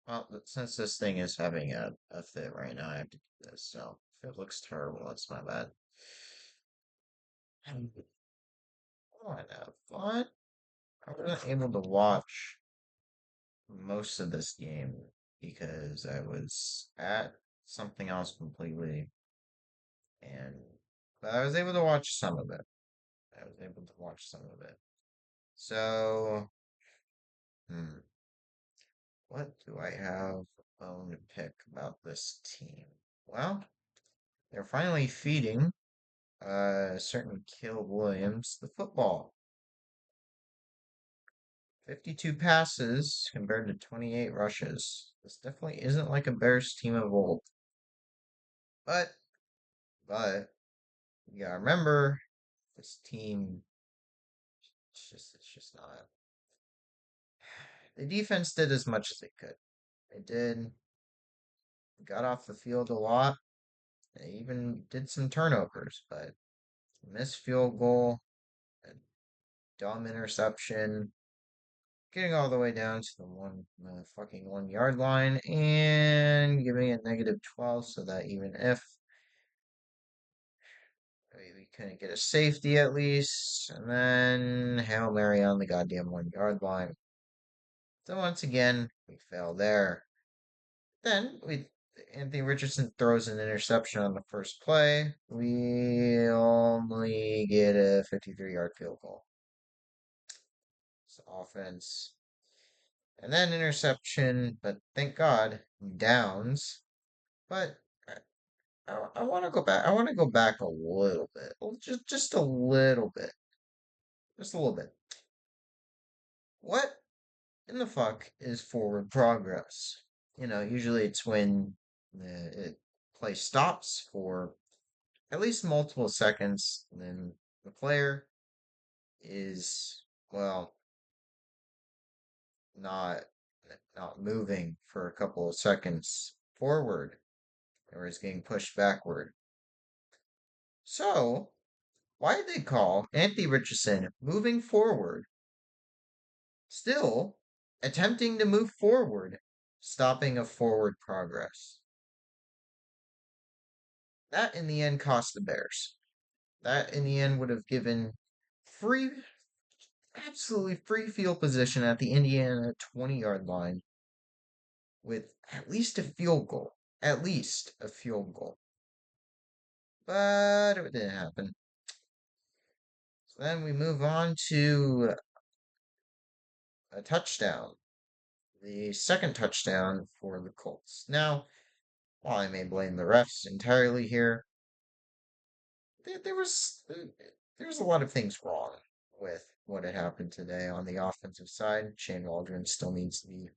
Well, since this thing is having a fit right now, I have to do this. So if it looks terrible, that's my bad. Oh, I have fun. I wasn't able to watch most of this game because I was at something else completely, and but I was able to watch some of it. I was able to watch some of it. So, hmm, what do I have bone to pick about this team? Well, they're finally feeding certain Caleb Williams the football. 52 passes compared to 28 rushes. This definitely isn't like a Bears team of old. But, but, you gotta remember, this team, it's just not. The defense did as much as they could. They did, got off the field a lot. They even did some turnovers, but missed field goal, a dumb interception, getting all the way down to the fucking 1 yard line and giving it -12 so that even if we couldn't get a safety at least, and then Hail Mary on the goddamn 1 yard line. So once again, we fail there. Then we Anthony Richardson throws an interception on the first play. We only get a 53-yard field goal. So offense and then interception, but thank God, downs. But I want to go back. I want to go back a little bit, just a little bit, just a little bit. What in the fuck is forward progress? Usually it's when it play stops for at least multiple seconds, and then the player is well not not moving for a couple of seconds forward, or is getting pushed backward. So why did they call Anthony Richardson moving forward, still attempting to move forward, stopping a forward progress? That in the end cost the Bears. That in the end would have given free, absolutely free field position at the Indiana 20-yard line with at least a field goal. At least a field goal. But it didn't happen. So then we move on to a touchdown. The second touchdown for the Colts. Now, while I may blame the refs entirely here, there was a lot of things wrong with what had happened today on the offensive side. Shane Waldron still needs to be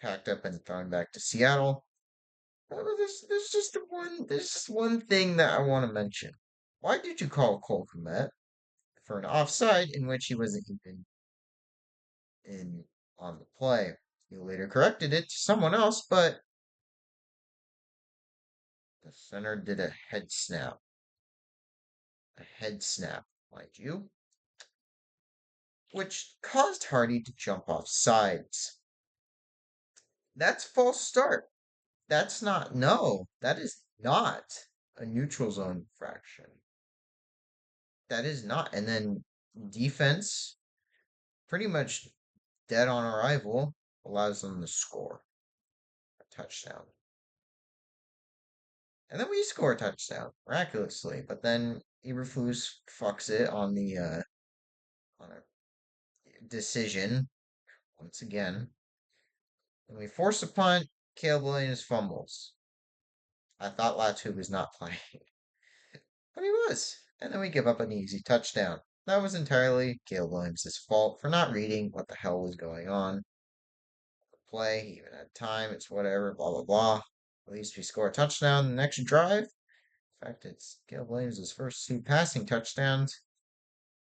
packed up and thrown back to Seattle. There's just one thing that I want to mention. Why did you call Cole Kmet for an offside in which he wasn't even in on the play? You later corrected it to someone else, but the center did a head snap, mind you, which caused Hardy to jump off sides. That's false start. That is not a neutral zone infraction. That is not. And then defense, pretty much dead on arrival, allows them to score a touchdown. And then we score a touchdown miraculously, but then Eberflus fucks it on a decision once again. And we force a punt. Caleb Williams fumbles. I thought Latu was not playing, but he was. And then we give up an easy touchdown. That was entirely Caleb Williams' fault for not reading what the hell was going on. The play, he even had time, it's whatever, blah, blah, blah. At least we score a touchdown the next drive. In fact, it's Caleb Williams' first two passing touchdowns.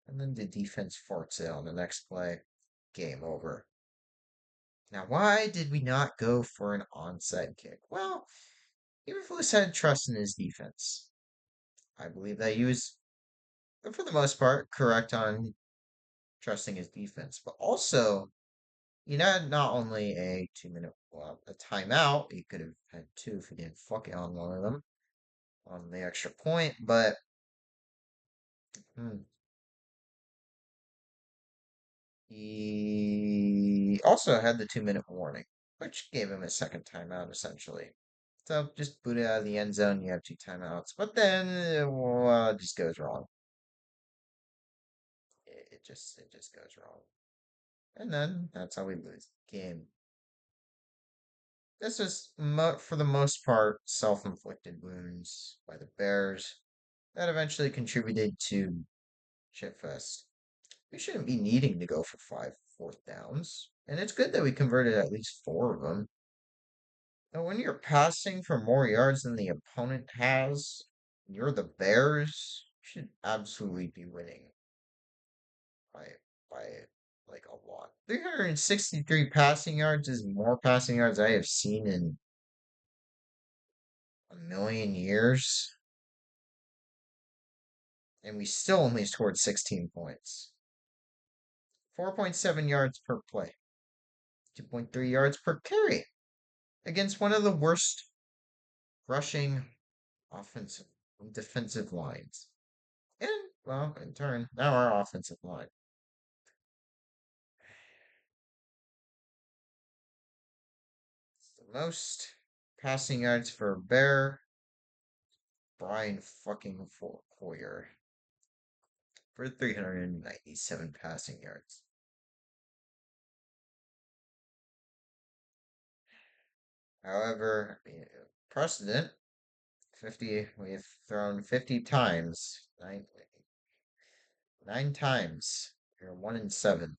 And then the defense farts it on the next play. Game over. Now, why did we not go for an onside kick? Well, Eberflus had trust in his defense. I believe that he was, for the most part, correct on trusting his defense. But also, not only a 2 minute, well, a timeout, he could have had two if he didn't fuck it on one of them on the extra point, but hmm, he also had the 2 minute warning, which gave him a second timeout essentially. So just boot it out of the end zone, you have two timeouts, but then well, it just goes wrong. It just goes wrong. And then that's how we lose the game. This was, for the most part, self inflicted wounds by the Bears that eventually contributed to Shitfest. We shouldn't be needing to go for five fourth downs, and it's good that we converted at least four of them. But when you're passing for more yards than the opponent has, you're the Bears, you should absolutely be winning by by like a lot. 363 passing yards is more passing yards I have seen in a million years, and we still only scored 16 points. 4.7 yards per play, 2.3 yards per carry against one of the worst rushing offensive defensive lines. And, well, in turn, now our offensive line. It's the most passing yards for a Bear, Brian fucking Hoyer, for 397 passing yards. However, precedent 50, we've thrown 50 times, nine times. We're 1-7, and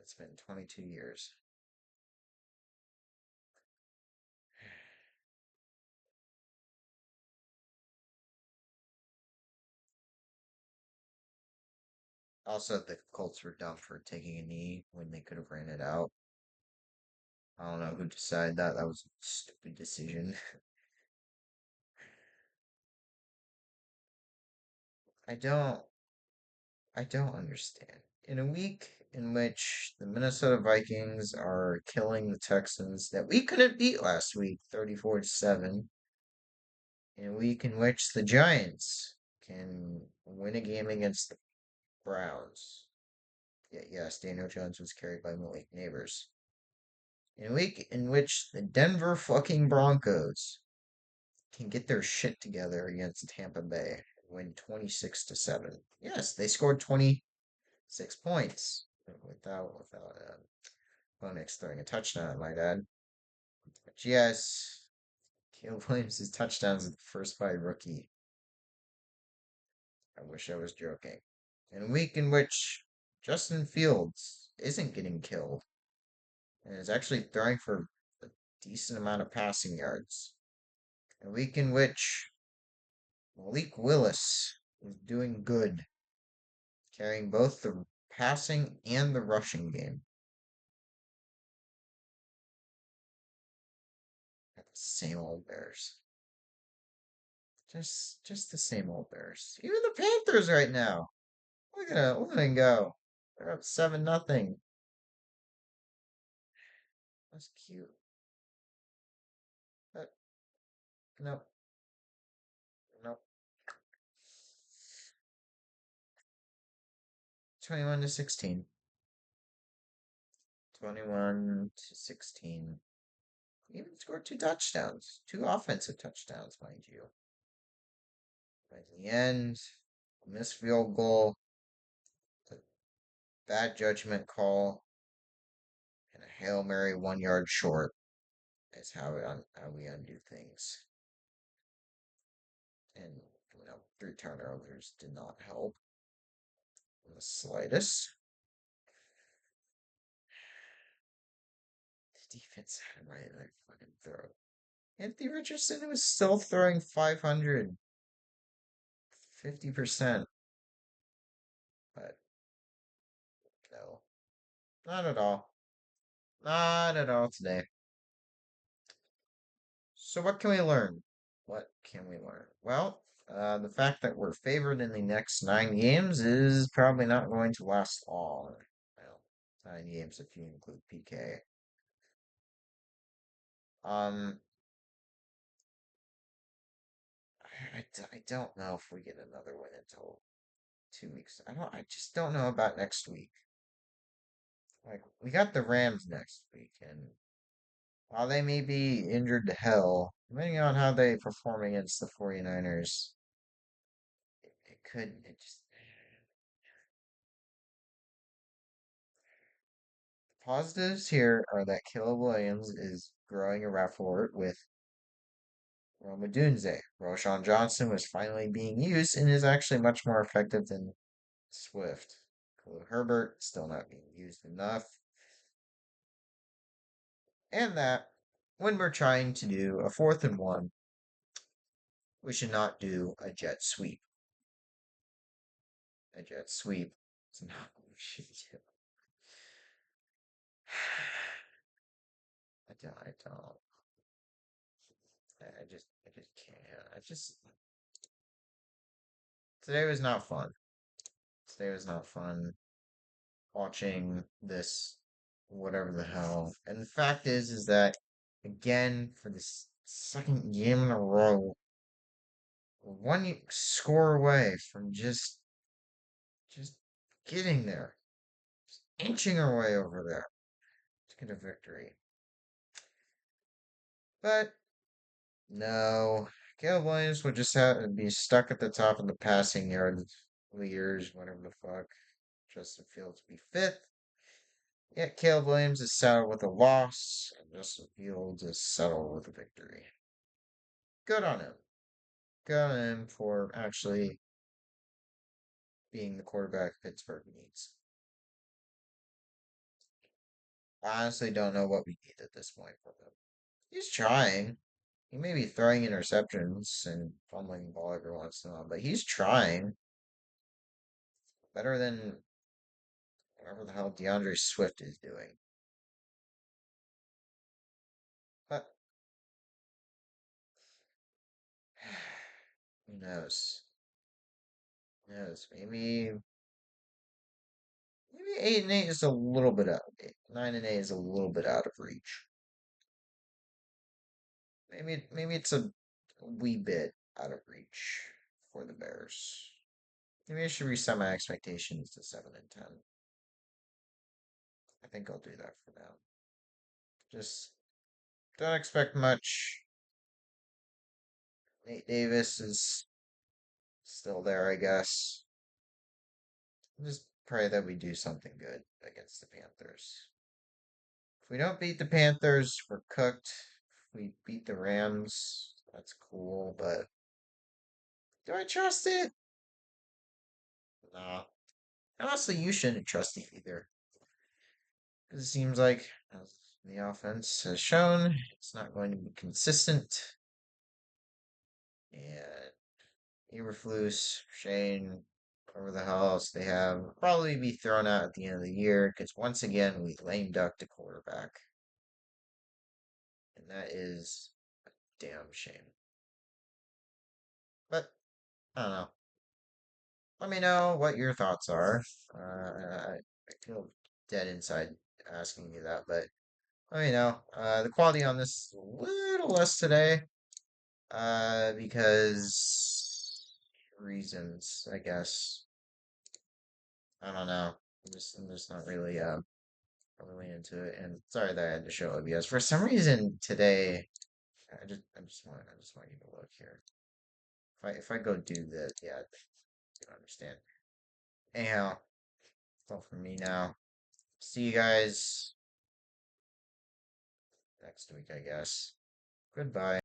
it's been 22 years. Also, the Colts were dumb for taking a knee when they could have ran it out. I don't know who decided that. That was a stupid decision. I don't I don't understand. In a week in which the Minnesota Vikings are killing the Texans that we couldn't beat last week, 34-7, in a week in which the Giants can win a game against the Browns. Yeah, yes, Daniel Jones was carried by Malik Neighbors. In a week in which the Denver fucking Broncos can get their shit together against Tampa Bay and win 26-7. Yes, they scored 26 points without Bonix throwing a touchdown, I might add. But yes, Caleb Williams' touchdowns are the first by a rookie. I wish I was joking. In a week in which Justin Fields isn't getting killed and is actually throwing for a decent amount of passing yards. A week in which Malik Willis is doing good, carrying both the passing and the rushing game. The same old Bears. Just the same old Bears. Even the Panthers right now. Look at them go. They're up 7-0. That's cute. But no, no. 21-16. 21-16. Even scored two touchdowns. Two offensive touchdowns, mind you. By the end, missed field goal, a bad judgment call, and a Hail Mary 1 yard short is how we undo things. And, three turnovers did not help in the slightest. The defense had right in their fucking throat. Anthony Richardson was still throwing 500, 50%, but no, not at all. Not at all today. So what can we learn? What can we learn? Well, the fact that we're favored in the next 9 games is probably not going to last long. Well, 9 games if you include PK. Um, I don't know if we get another win until 2 weeks. I just don't know about next week. Like, we got the Rams next week, and while they may be injured to hell, depending on how they perform against the 49ers, it could, it just, positives here are that Caleb Williams is growing a rapport with Rome Odunze. Roshan Johnson was finally being used and is actually much more effective than Swift. Khalil Herbert still not being used enough. And that when we're trying to do a 4th and 1, we should not do a jet sweep. A jet sweep is not what we should do. I don't. I just can't. Today was not fun. Today was not fun watching this, whatever the hell. And the fact is that, again, for this second game in a row, we're one score away from just getting there, just inching our way over there to get a victory. But no, Caleb Williams would just have to be stuck at the top of the passing yard leaders, whatever the fuck. Justin Fields be 5th. Yet Caleb Williams is saddled with a loss, and Justin Fields is settled with a victory. Good on him. Good on him for actually being the quarterback Pittsburgh needs. I honestly don't know what we need at this point from him. He's trying. He may be throwing interceptions and fumbling the ball every once in a while, but he's trying. Better than whatever the hell DeAndre Swift is doing. But who knows? Who knows? Maybe 8-8 is a little bit out. 9-8 is a little bit out of reach. Maybe it's a wee bit out of reach for the Bears. Maybe I should reset my expectations to 7-10. I think I'll do that for now. Just don't expect much. Nate Davis is still there, I guess. Just pray that we do something good against the Panthers. If we don't beat the Panthers, we're cooked. If we beat the Rams, that's cool, but do I trust it? No. Honestly, you shouldn't trust it either. Because it seems like, as the offense has shown, it's not going to be consistent. And Eberflus, Shane, whoever the hell else they have, will probably be thrown out at the end of the year because once again we lame ducked a quarterback. And that is a damn shame. But I don't know. Let me know what your thoughts are. I feel dead inside asking you that, but let me know. The quality on this is a little less today, because reasons, I guess. I don't know. I'm just not really really into it. And sorry that I had to show up, because for some reason today, I just want you to look here. If I go do this, yeah, you understand. Anyhow, that's all from me now. See you guys next week, I guess. Goodbye.